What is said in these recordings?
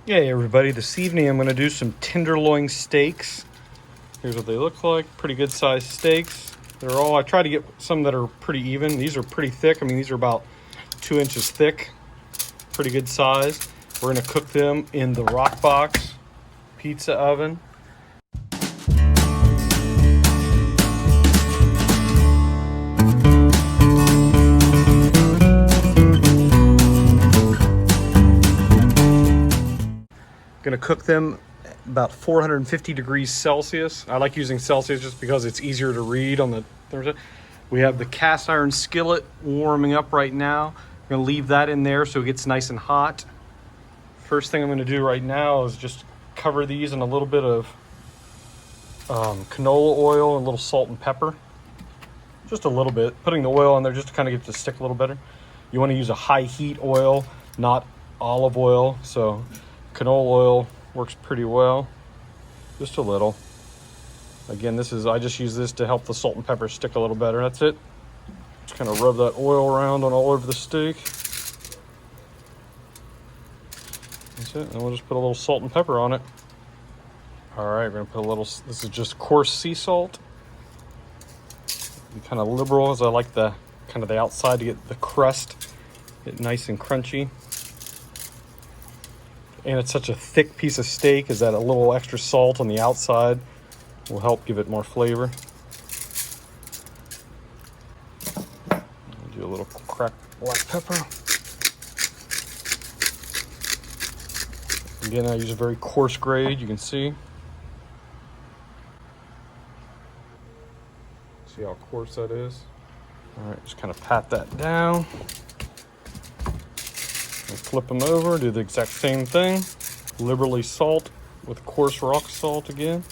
Hey everybody, this evening I'm going to do some tenderloin steaks. Here's what they look like, pretty good sized steaks. I try to get some that are pretty even. These are pretty thick. I mean, these are about 2 inches thick, pretty good size. We're going to cook them in the roccbox pizza oven. Going to cook them about 450 degrees Celsius. I like using Celsius just because it's easier to read on the thermostat. We have the cast iron skillet warming up right now. I'm going to leave that in there so it gets nice and hot. First thing I'm going to do right now is just cover these in a little bit of canola oil and a little salt and pepper. Just a little bit. Putting the oil in there just to kind of get it to stick a little better. You want to use a high heat oil, not olive oil. So canola oil works pretty well. Just a little. Again, I just use this to help the salt and pepper stick a little better. That's it. Just kind of rub that oil around on all over the steak. That's it. And we'll just put a little salt and pepper on it. All right, we're gonna put a little, this is just coarse sea salt. Be kind of liberal, as I like the kind of the outside to get the crust, get nice and crunchy. And it's such a thick piece of steak, is that a little extra salt on the outside will help give it more flavor. Do a little cracked black pepper. Again, I use a very coarse grade, you can see. See how coarse that is? All right, just kind of pat that down. And flip them over, do the exact same thing. Liberally salt with coarse rock salt again.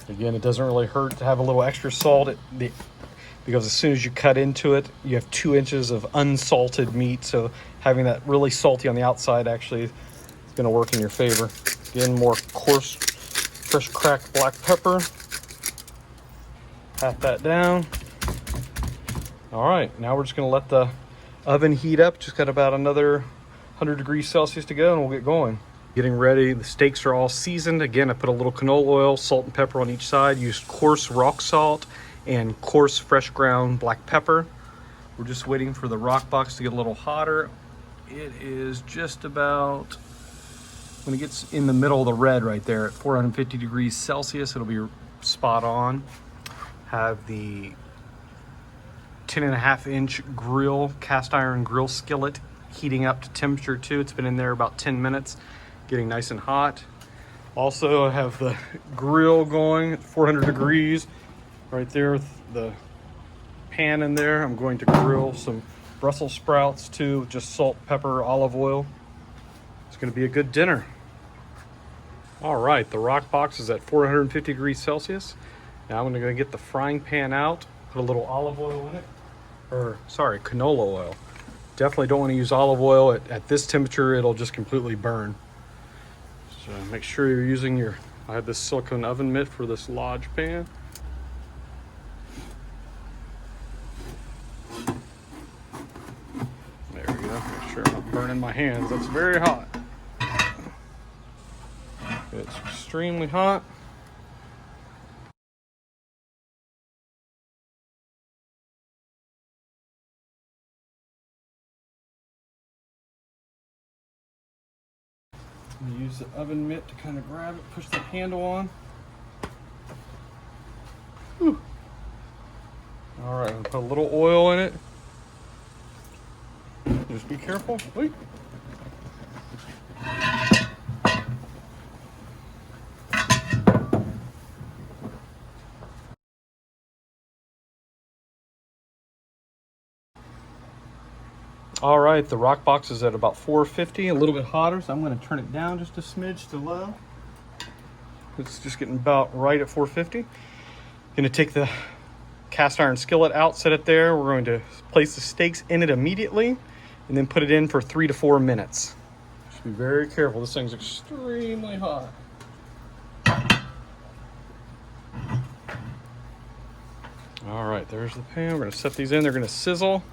Again, it doesn't really hurt to have a little extra salt because as soon as you cut into it, you have 2 inches of unsalted meat. So having that really salty on the outside actually is going to work in your favor. Again, more coarse, fresh cracked black pepper. Pat that down. All right, now we're just going to let the oven heat up. Just got about another 100 degrees Celsius to go and we'll get going. Getting ready, the steaks are all seasoned. Again, I put a little canola oil, salt and pepper on each side. Used coarse rock salt and coarse fresh ground black pepper. We're just waiting for the roccbox to get a little hotter. It is just about, when it gets in the middle of the red right there at 450 degrees Celsius, it'll be spot on. Have the 10.5-inch grill, cast iron grill skillet heating up to temperature too. It's been in there about 10 minutes, getting nice and hot. Also, I have the grill going at 400 degrees right there with the pan in there. I'm going to grill some Brussels sprouts too, with just salt, pepper, olive oil. It's going to be a good dinner. All right, the roccbox is at 450 degrees Celsius. Now I'm going to get the frying pan out, put a little olive oil in it, canola oil. Definitely don't want to use olive oil at this temperature. It'll just completely burn. So make sure you're using I have this silicone oven mitt for this Lodge pan. There we go. Make sure I'm not burning my hands. That's very hot. It's extremely hot. Use the oven mitt to kind of grab it, push the handle on. Whew. All right, I'm gonna put a little oil in it. Just be careful. Wait. All right, the roccbox is at about 450, a little bit hotter, so I'm going to turn it down just a smidge to low. It's just getting about right at 450. Going to take the cast iron skillet out, set it there. We're going to place the steaks in it immediately and then put it in for 3 to 4 minutes. Just be very careful. This thing's extremely hot. All right, there's the pan. We're going to set these in. They're going to sizzle.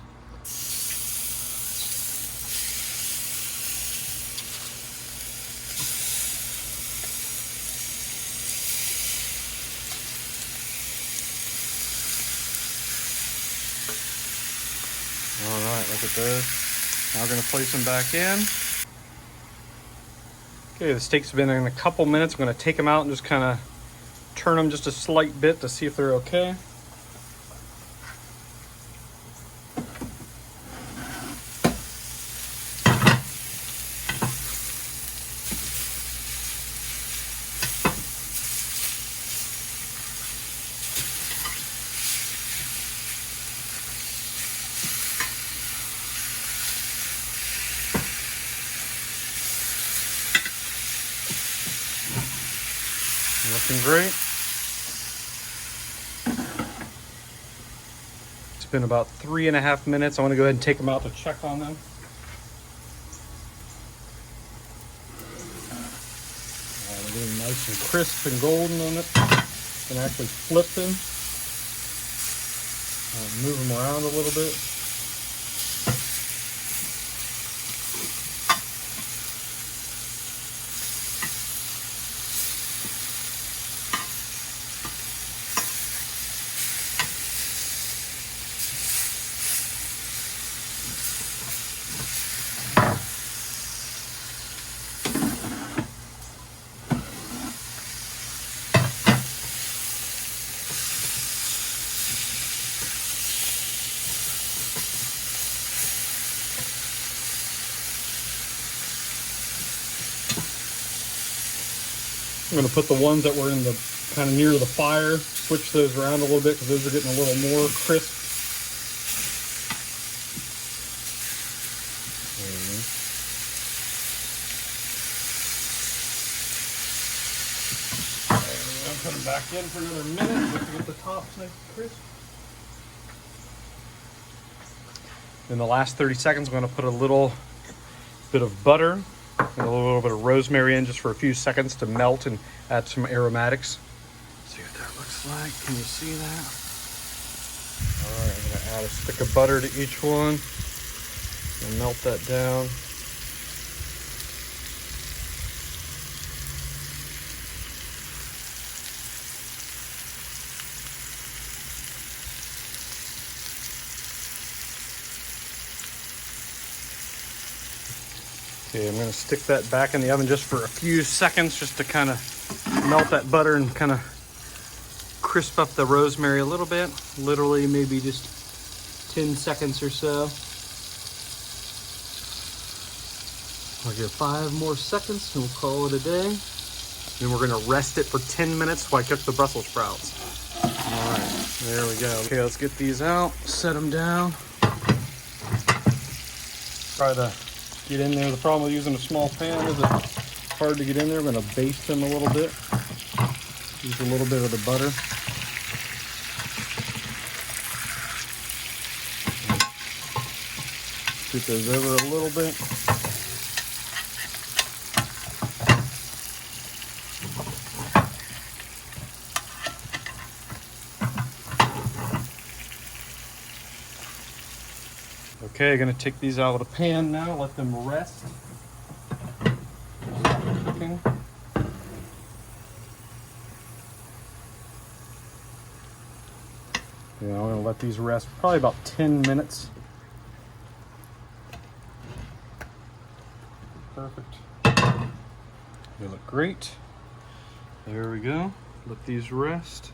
All right, look at those. Now we're gonna place them back in. Okay, the steaks have been in a couple minutes. I'm gonna take them out and just kind of turn them just a slight bit to see if they're okay. Looking great. It's been about 3.5 minutes. I want to go ahead and take them out to check on them. They're getting nice and crisp and golden on it. And actually flip them. Move them around a little bit. I'm going to put the ones that were in the kind of near the fire, switch those around a little bit because those are getting a little more crisp. I'm going to put them back in for another minute just to get the tops nice and crisp. In the last 30 seconds, I'm going to put a little bit of butter and a little bit of rosemary in just for a few seconds to melt and add some aromatics. Let's see what that looks like. Can you see that? All right, I'm gonna add a stick of butter to each one and melt that down. Okay, I'm gonna stick that back in the oven just for a few seconds just to kind of melt that butter and kind of crisp up the rosemary a little bit. Literally maybe just 10 seconds or so. I'll give 5 more seconds and we'll call it a day. Then we're gonna rest it for 10 minutes while I cook the Brussels sprouts. All right, there we go. Okay, let's get these out, set them down. Try to get in there. The problem with using a small pan is it's hard to get in there. I'm going to baste them a little bit. Use a little bit of the butter. Scoot those over a little bit. Okay, I'm going to take these out of the pan now, let them rest. Cooking. Yeah, I'm going to let these rest probably about 10 minutes. Perfect. They look great. There we go. Let these rest.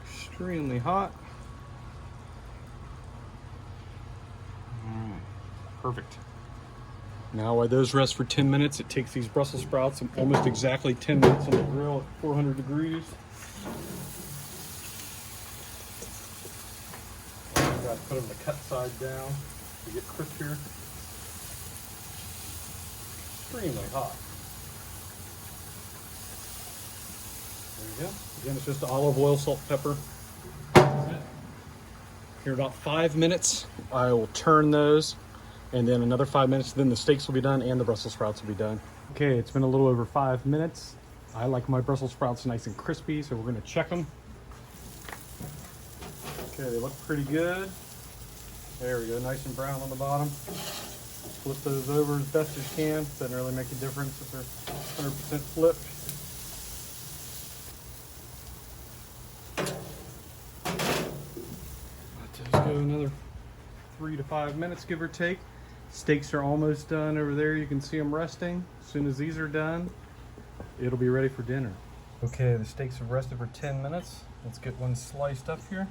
Extremely hot. Perfect. Now while those rest for 10 minutes, it takes these Brussels sprouts almost exactly 10 minutes on the grill at 400 degrees. I've got to put them the cut side down to get crispier. Extremely hot. There you go. Again, it's just olive oil, salt, pepper. That's it. Here in about 5 minutes, I will turn those. And then another 5 minutes, then the steaks will be done and the Brussels sprouts will be done. Okay, it's been a little over 5 minutes. I like my Brussels sprouts nice and crispy, so we're gonna check them. Okay, they look pretty good. There we go, nice and brown on the bottom. Flip those over as best as you can. Doesn't really make a difference if they're 100% flipped. Let those go another 3 to 5 minutes, give or take. Steaks are almost done over there. You can see them resting. As soon as these are done, it'll be ready for dinner. Okay, the steaks have rested for 10 minutes. Let's get one sliced up here.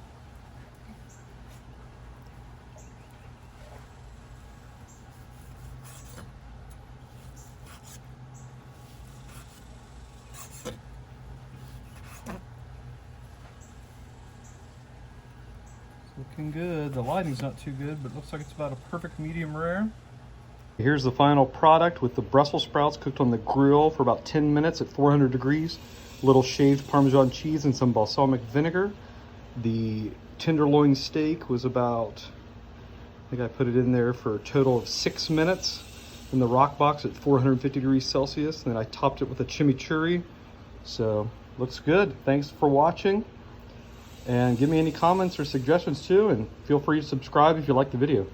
Looking good. The lighting's not too good, but it looks like it's about a perfect medium rare. Here's the final product with the Brussels sprouts cooked on the grill for about 10 minutes at 400 degrees. A little shaved Parmesan cheese and some balsamic vinegar. The tenderloin steak was about, I think I put it in there for a total of 6 minutes in the roccbox at 450 degrees Celsius. And then I topped it with a chimichurri. So, looks good. Thanks for watching. And give me any comments or suggestions too, and feel free to subscribe if you like the video.